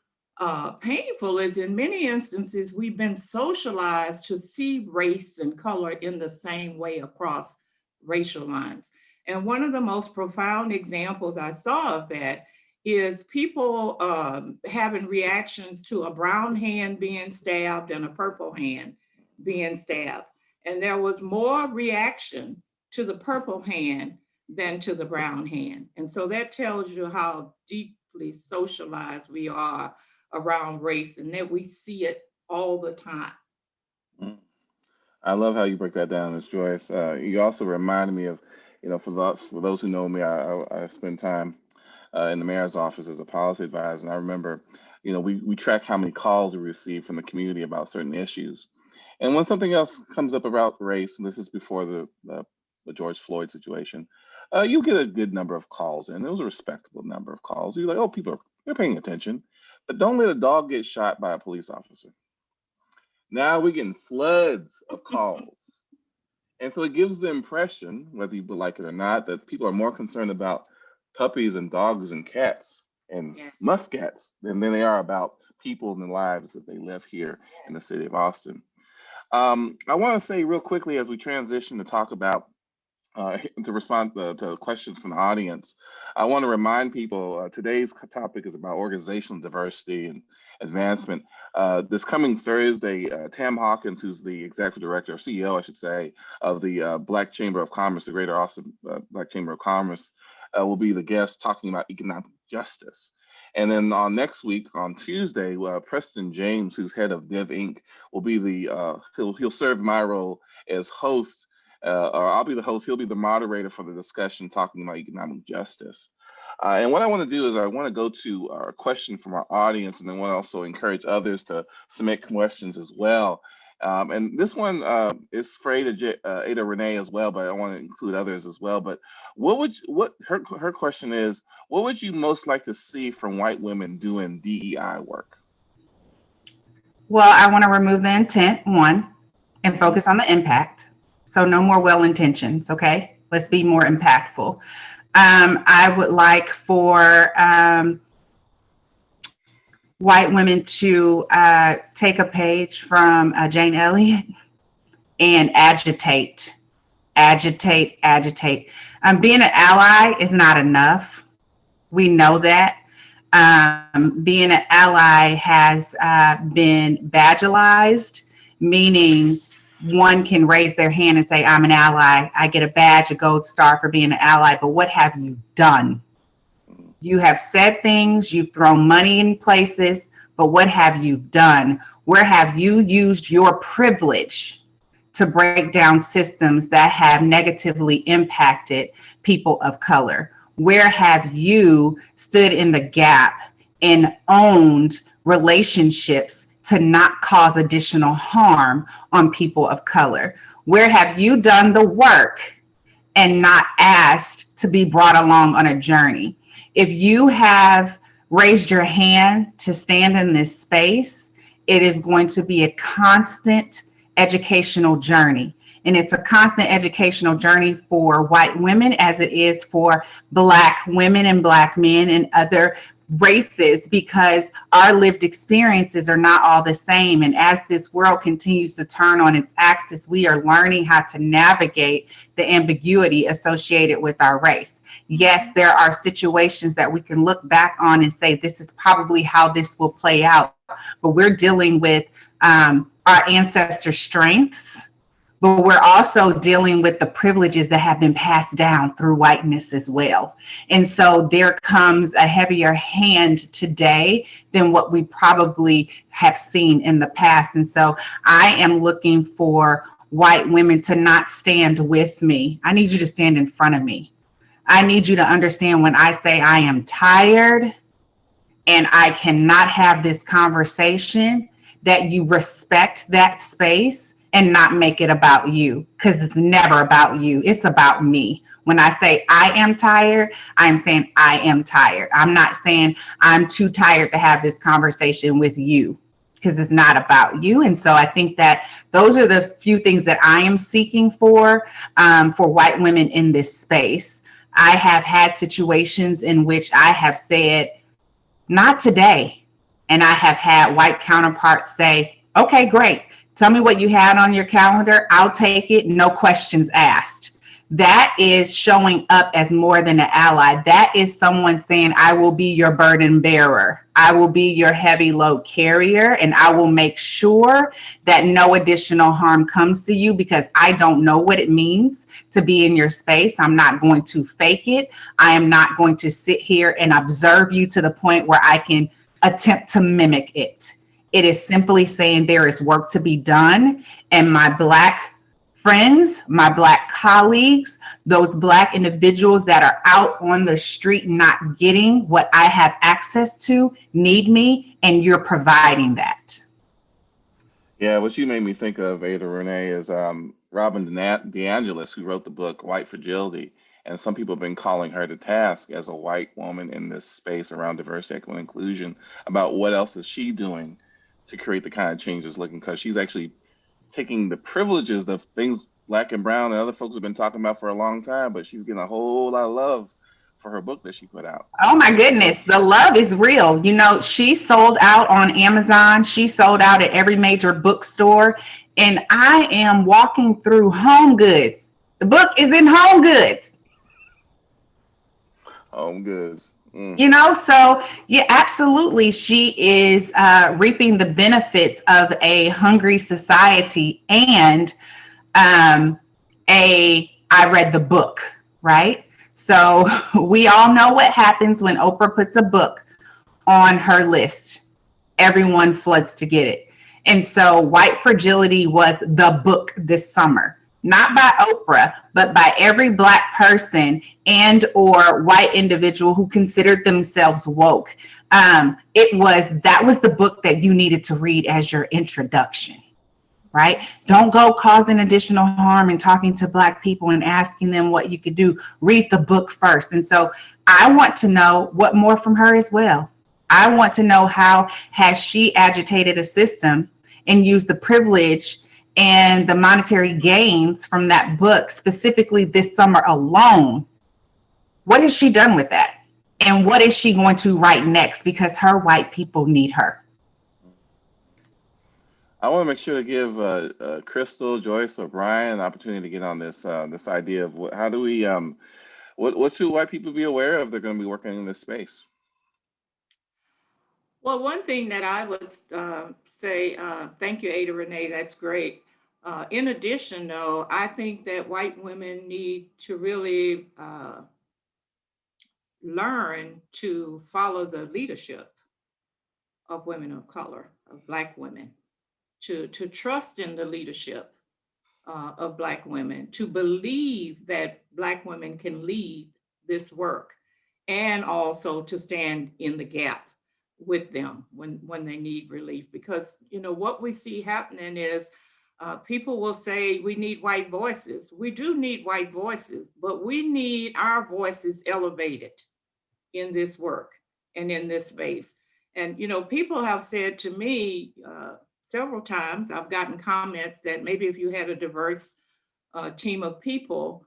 S2: painful is, in many instances, we've been socialized to see race and color in the same way across racial lines. And one of the most profound examples I saw of that is people having reactions to a brown hand being stabbed and a purple hand being stabbed. And there was more reaction to the purple hand than to the brown hand. And so that tells you how deeply socialized we are around race and that we see it all the time.
S1: I love how you break that down, Ms. Joyce. You also reminded me of, for those who know me, I spend time in the mayor's office as a policy advisor. And I remember, we track how many calls we receive from the community about certain issues. And when something else comes up about race, and this is before the George Floyd situation, you get a good number of calls in. It was a respectable number of calls. You're like, oh, they're paying attention. But don't let a dog get shot by a police officer. Now we're getting floods of calls. And so it gives the impression, whether you like it or not, that people are more concerned about puppies and dogs and cats and muskats than they are about people and the lives that they live here in the city of Austin. I want to say real quickly as we transition to talk about, to respond to questions from the audience, I want to remind people today's topic is about organizational diversity and advancement. This coming Thursday, Tam Hawkins, who's the executive director, or CEO, I should say, of the Black Chamber of Commerce, the Greater Austin Black Chamber of Commerce, will be the guest talking about economic justice. And then on next week, on Tuesday, Preston James, who's head of Dev Inc., will be he'll serve my role as host, or I'll be the host. He'll be the moderator for the discussion talking about economic justice. And what I want to do is I want to go to a question from our audience, and then want to also encourage others to submit questions as well. And this one is for Ada-Renee as well, but I want to include others as well. But her question is, what would you most like to see from white women doing DEI work?
S3: Well, I want to remove the intent, one, and focus on the impact. So no more well intentions, okay? Let's be more impactful. I would like for white women to take a page from Jane Elliott and agitate. Being an ally is not enough. We know that. Being an ally has been badgealized, meaning one can raise their hand and say, I'm an ally. I get a badge, a gold star for being an ally. But what have you done? You have said things, you've thrown money in places, but what have you done? Where have you used your privilege to break down systems that have negatively impacted people of color? Where have you stood in the gap and owned relationships to not cause additional harm on people of color? Where have you done the work and not asked to be brought along on a journey? If you have raised your hand to stand in this space, it is going to be a constant educational journey. And it's a constant educational journey for white women as it is for Black women and Black men and other races, because our lived experiences are not all the same. And as this world continues to turn on its axis, we are learning how to navigate the ambiguity associated with our race. Yes, there are situations that we can look back on and say, this is probably how this will play out. But we're dealing with our ancestors' strengths, but we're also dealing with the privileges that have been passed down through whiteness as well. And so there comes a heavier hand today than what we probably have seen in the past. And so I am looking for white women to not stand with me. I need you to stand in front of me. I need you to understand when I say I am tired and I cannot have this conversation, that you respect that space and not make it about you, because it's never about you. It's about me. When I say I am tired, I'm saying I am tired. I'm not saying I'm too tired to have this conversation with you, because it's not about you. And so I think that those are the few things that I am seeking for white women in this space. I have had situations in which I have said, not today. And I have had white counterparts say, okay, great. Tell me what you had on your calendar. I'll take it. No questions asked. that is showing up as more than an ally. That is someone saying, I will be your burden bearer. I will be your heavy load carrier, and I will make sure that no additional harm comes to you because I don't know what it means to be in your space. I'm not going to fake it. I am not going to sit here and observe you to the point where I can attempt to mimic it. It is simply saying there is work to be done, and my Black friends, my Black colleagues, those Black individuals that are out on the street not getting what I have access to need me, and you're providing that.
S1: Yeah, what you made me think of, Ada-Renee, is Robin DeAngelis, who wrote the book White Fragility. And some people have been calling her to task as a white woman in this space around diversity, equity, and inclusion about what else is she doing to create the kind of changes looking, because she's actually taking the privileges of things Black and brown and other folks have been talking about for a long time, but she's getting a whole lot of love for her book that she put out.
S3: Oh my goodness, the love is real. You know, she sold out on Amazon. She sold out at every major bookstore. And I am walking through Home Goods. The book is in Home Goods.
S1: Home Goods.
S3: You know, so yeah, absolutely. She is reaping the benefits of a hungry society and I read the book, right? So we all know what happens when Oprah puts a book on her list. Everyone floods to get it. And so White Fragility was the book this summer. Not by Oprah, but by every Black person and or white individual who considered themselves woke. That was the book that you needed to read as your introduction, right? Don't go causing additional harm and talking to Black people and asking them what you could do. Read the book first. And so I want to know what more from her as well. I want to know how has she agitated a system and used the privilege and the monetary gains from that book, specifically this summer alone. What has she done with that? And what is she going to write next? Because her white people need her.
S1: I want to make sure to give Crystle, Joyce, or Brion an opportunity to get on this idea of how do we, what should white people be aware of? They're going to be working in this space.
S2: Well, one thing that I would say, thank you, Ada-Renee, that's great. In addition, though, I think that white women need to really learn to follow the leadership of women of color, of Black women, to trust in the leadership of Black women, to believe that Black women can lead this work, and also to stand in the gap with them when they need relief. Because, you know, what we see happening is people will say we need white voices. We do need white voices, but we need our voices elevated in this work and in this space. And, you know, people have said to me several times, I've gotten comments that maybe if you had a diverse team of people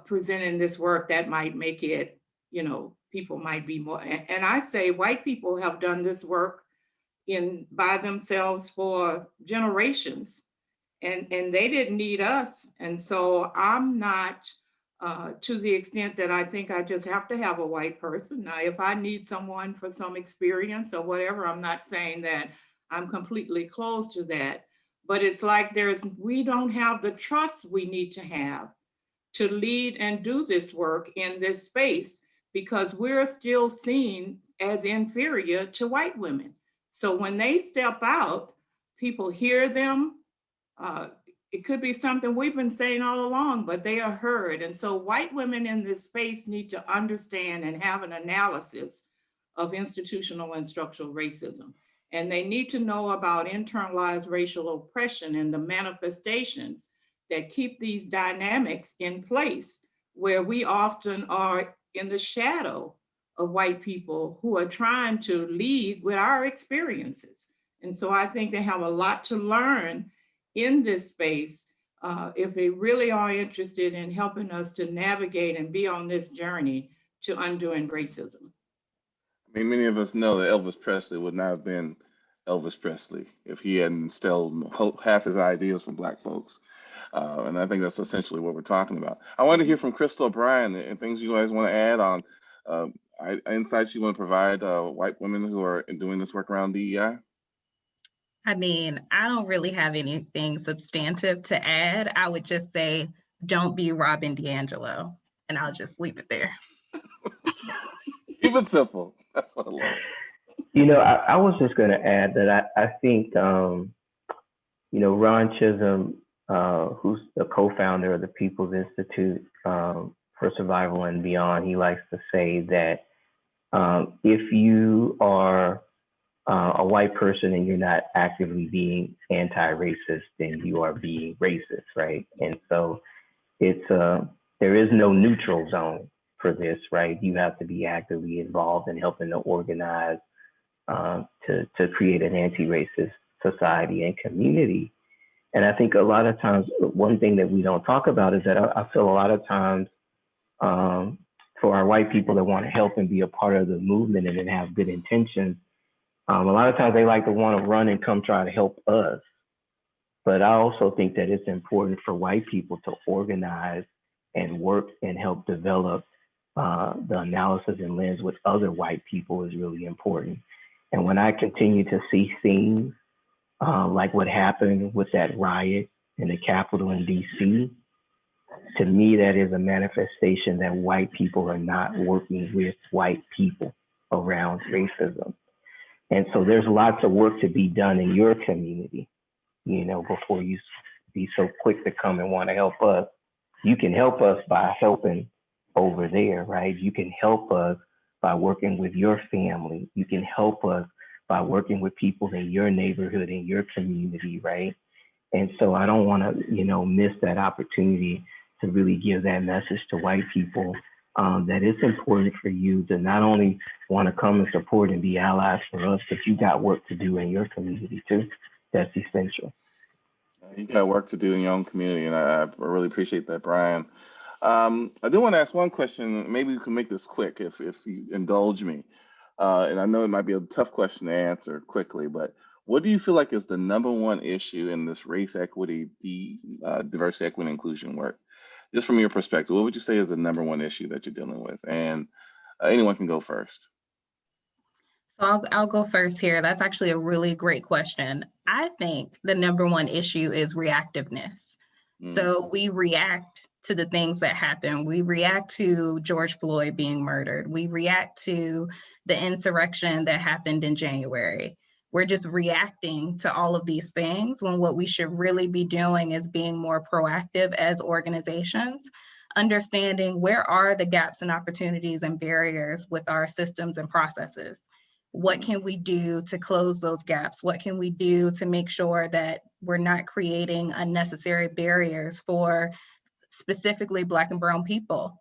S2: presenting this work, that might make it, you know, people might be more. And I say white people have done this work by themselves for generations. And they didn't need us. And so I'm not to the extent that I think I just have to have a white person. Now, if I need someone for some experience or whatever, I'm not saying that I'm completely closed to that. But it's like we don't have the trust we need to have to lead and do this work in this space, because we're still seen as inferior to white women. So when they step out, people hear them. It could be something we've been saying all along, but they are heard. And so white women in this space need to understand and have an analysis of institutional and structural racism. And they need to know about internalized racial oppression and the manifestations that keep these dynamics in place, where we often are in the shadow of white people who are trying to lead with our experiences. And so I think they have a lot to learn in this space if they really are interested in helping us to navigate and be on this journey to undoing racism.
S1: I mean, many of us know that Elvis Presley would not have been Elvis Presley if he hadn't instilled half his ideas from Black folks. And I think that's essentially what we're talking about. I want to hear from Crystle or Brion and things you guys want to add on insights you want to provide white women who are doing this work around DEI.
S4: I mean, I don't really have anything substantive to add. I would just say, don't be Robin DiAngelo, and I'll just leave it there.
S1: Keep it simple. That's what I love.
S5: I was just going to add that I think, Ron Chisholm, who's the co-founder of the People's Institute for Survival and Beyond, he likes to say that if you are a white person and you're not actively being anti-racist, then you are being racist, right? And so there is no neutral zone for this, right? You have to be actively involved in helping to organize to create an anti-racist society and community. And I think a lot of times, one thing that we don't talk about is that I feel a lot of times for our white people that want to help and be a part of the movement and have good intentions, a lot of times they like to want to run and come try to help us. But I also think that it's important for white people to organize and work and help develop the analysis and lens with other white people is really important. And when I continue to see things like what happened with that riot in the Capitol in DC, to me, that is a manifestation that white people are not working with white people around racism. And so there's lots of work to be done in your community, before you be so quick to come and want to help us. You can help us by helping over there, right? You can help us by working with your family. You can help us by working with people in your neighborhood, in your community, right? And so I don't want to, miss that opportunity to really give that message to white people that it's important for you to not only want to come and support and be allies for us, but you got work to do in your community too. That's essential.
S1: You got work to do in your own community, and I really appreciate that, Brion. I do want to ask one question. Maybe we can make this quick if you indulge me. And I know it might be a tough question to answer quickly, but what do you feel like is the number one issue in this race equity, diversity, equity, and inclusion work? Just from your perspective, what would you say is the number one issue that you're dealing with? And anyone can go first.
S4: So I'll go first here. That's actually a really great question. I think the number one issue is reactiveness. So we react to the things that happen. We react to George Floyd being murdered. We react to the insurrection that happened in January. We're just reacting to all of these things when what we should really be doing is being more proactive as organizations, understanding where are the gaps and opportunities and barriers with our systems and processes. What can we do to close those gaps? What can we do to make sure that we're not creating unnecessary barriers for specifically Black and Brown people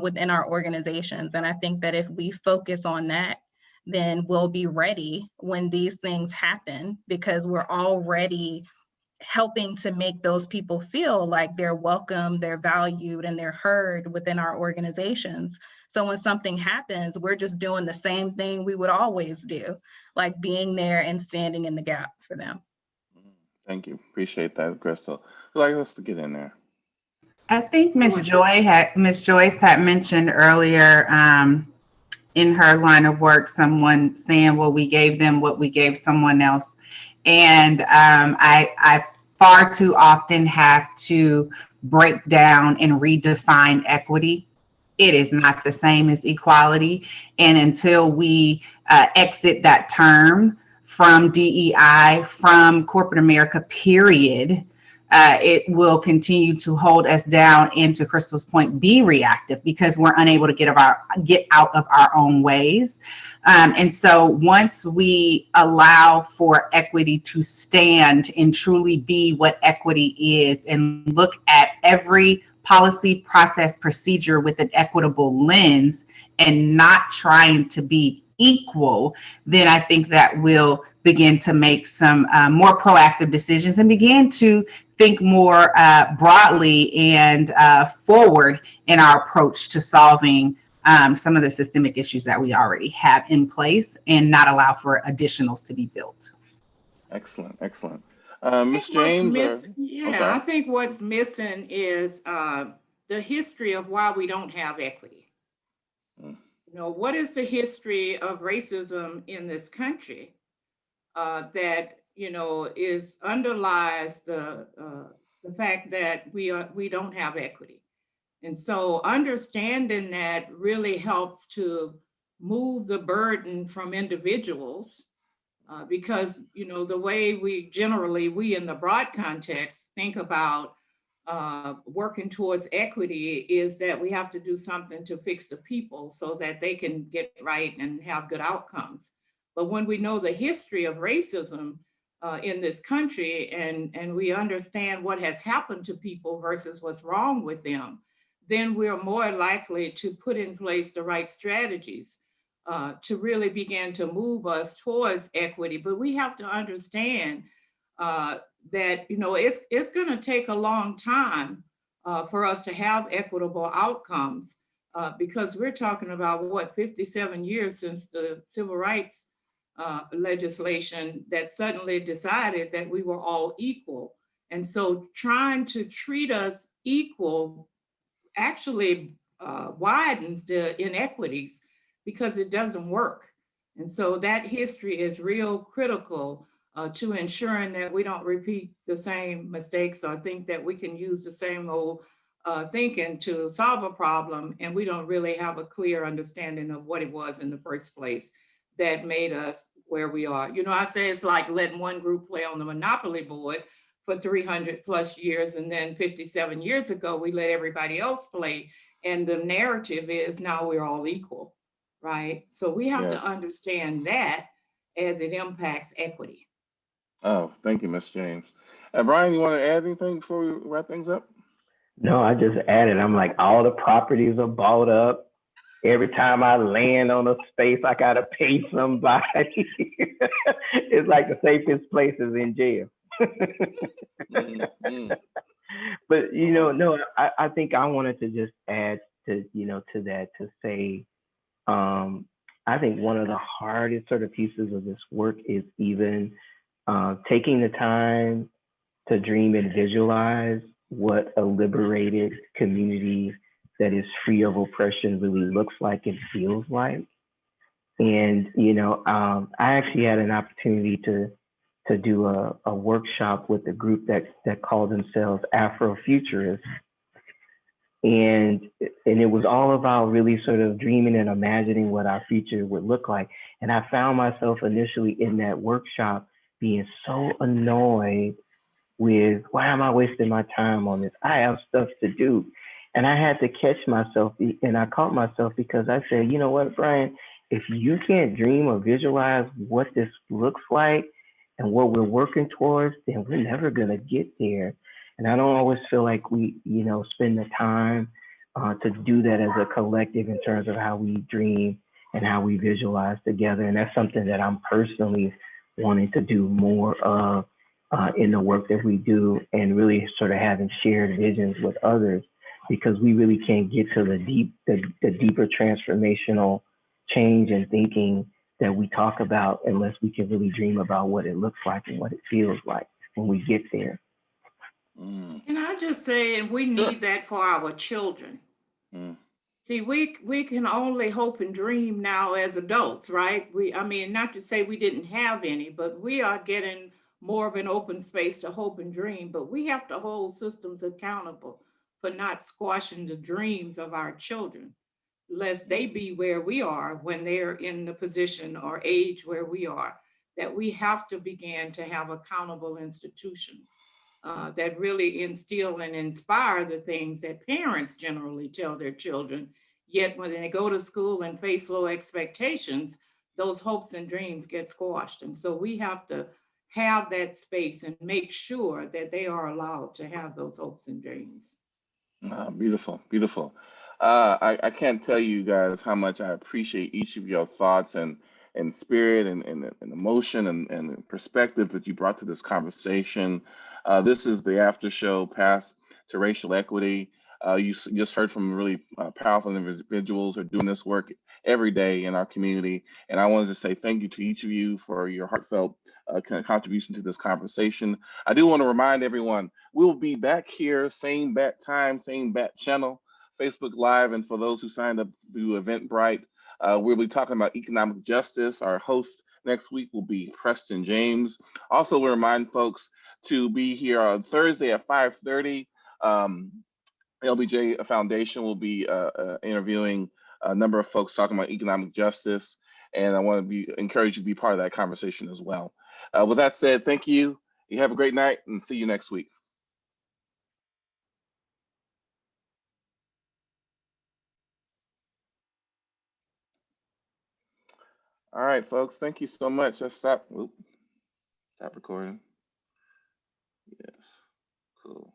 S4: within our organizations? And I think that if we focus on that, then we'll be ready when these things happen, because we're already helping to make those people feel like they're welcome, they're valued, and they're heard within our organizations. So when something happens, we're just doing the same thing we would always do, like being there and standing in the gap for them.
S1: Thank you. Appreciate that, Crystle. Who'd like us to get in there?
S3: I think Miss Joyce had mentioned earlier in her line of work, someone saying, well, we gave them what we gave someone else. And I far too often have to break down and redefine equity. It is not the same as equality. And until we exit that term from DEI, from corporate America, period, it will continue to hold us down and, to Crystle's point, be reactive because we're unable to get out of our own ways. And so once we allow for equity to stand and truly be what equity is, and look at every policy, process, procedure with an equitable lens and not trying to be equal, then I think that we'll begin to make some more proactive decisions and begin to think more broadly and forward in our approach to solving some of the systemic issues that we already have in place, and not allow for additionals to be built.
S1: Excellent, excellent. Miss
S2: think what's
S1: James, or
S2: missing,
S1: I'm
S2: yeah, I
S1: sorry.
S2: think what's missing is the history of why we don't have equity.
S1: Mm,
S2: What is the history of racism in this country that is underlies the fact that we don't have equity, and so understanding that really helps to move the burden from individuals because the way we in the broad context think about working towards equity is that we have to do something to fix the people so that they can get right and have good outcomes. But when we know the history of racism in this country and we understand what has happened to people versus what's wrong with them, then we're more likely to put in place the right strategies to really begin to move us towards equity. But we have to understand that it's going to take a long time for us to have equitable outcomes because we're talking about what 57 years since the civil rights legislation that suddenly decided that we were all equal. And so trying to treat us equal actually widens the inequities because it doesn't work. And so that history is real critical to ensuring that we don't repeat the same mistakes or think that we can use the same old thinking to solve a problem, and we don't really have a clear understanding of what it was in the first place that made us where we are. I say it's like letting one group play on the monopoly board for 300 plus years, and then 57 years ago, we let everybody else play, and the narrative is now we're all equal, right? So we have to
S1: yes.
S2: understand that as it impacts equity.
S1: Oh, thank you, Miss James. Brian, you want to add anything before we wrap things up?
S5: No, I just added, I'm like, all the properties are bought up. Every time I land on a space, I gotta pay somebody. It's like the safest place is in jail.
S1: Mm-hmm.
S5: But no, I think I wanted to just add to that to say, I think one of the hardest sort of pieces of this work is even taking the time to dream and visualize what a liberated community that is free of oppression really looks like and feels like. And I actually had an opportunity to do a workshop with a group that called themselves Afrofuturists, and it was all about really sort of dreaming and imagining what our future would look like. And I found myself initially in that workshop being so annoyed with, why am I wasting my time on this? I have stuff to do. And I had to catch myself, and I caught myself because I said, you know what, Brian, if you can't dream or visualize what this looks like and what we're working towards, then we're never going to get there. And I don't always feel like we, spend the time to do that as a collective in terms of how we dream and how we visualize together. And that's something that I'm personally wanting to do more of in the work that we do, and really sort of having shared visions with others, because we really can't get to the deeper transformational change and thinking that we talk about unless we can really dream about what it looks like and what it feels like when we get there.
S1: Mm.
S2: And I just say, and we need that for our children.
S1: Mm.
S2: See, we can only hope and dream now as adults, right? I mean, not to say we didn't have any, but we are getting more of an open space to hope and dream. But we have to hold systems accountable for not squashing the dreams of our children, lest they be where we are when they're in the position or age where we are. That we have to begin to have accountable institutions that really instill and inspire the things that parents generally tell their children. Yet when they go to school and face low expectations, those hopes and dreams get squashed. And so we have to have that space and make sure that they are allowed to have those hopes and dreams.
S1: Beautiful, beautiful. I can't tell you guys how much I appreciate each of your thoughts and spirit and emotion and perspective that you brought to this conversation. This is the After Show, Path to Racial Equity. You just heard from really powerful individuals who are doing this work every day in our community. And I wanted to say thank you to each of you for your heartfelt contribution to this conversation. I do want to remind everyone, we'll be back here, same bat time, same bat channel, Facebook Live. And for those who signed up through Eventbrite, we'll be talking about economic justice. Our host next week will be Preston James. Also, we remind folks to be here on Thursday at 5:30. LBJ Foundation will be interviewing a number of folks talking about economic justice, and I want to encourage you to be part of that conversation as well. With that said, thank you. You have a great night, and see you next week. All right, folks. Thank you so much. Let's stop. Stop recording. Yes. Cool.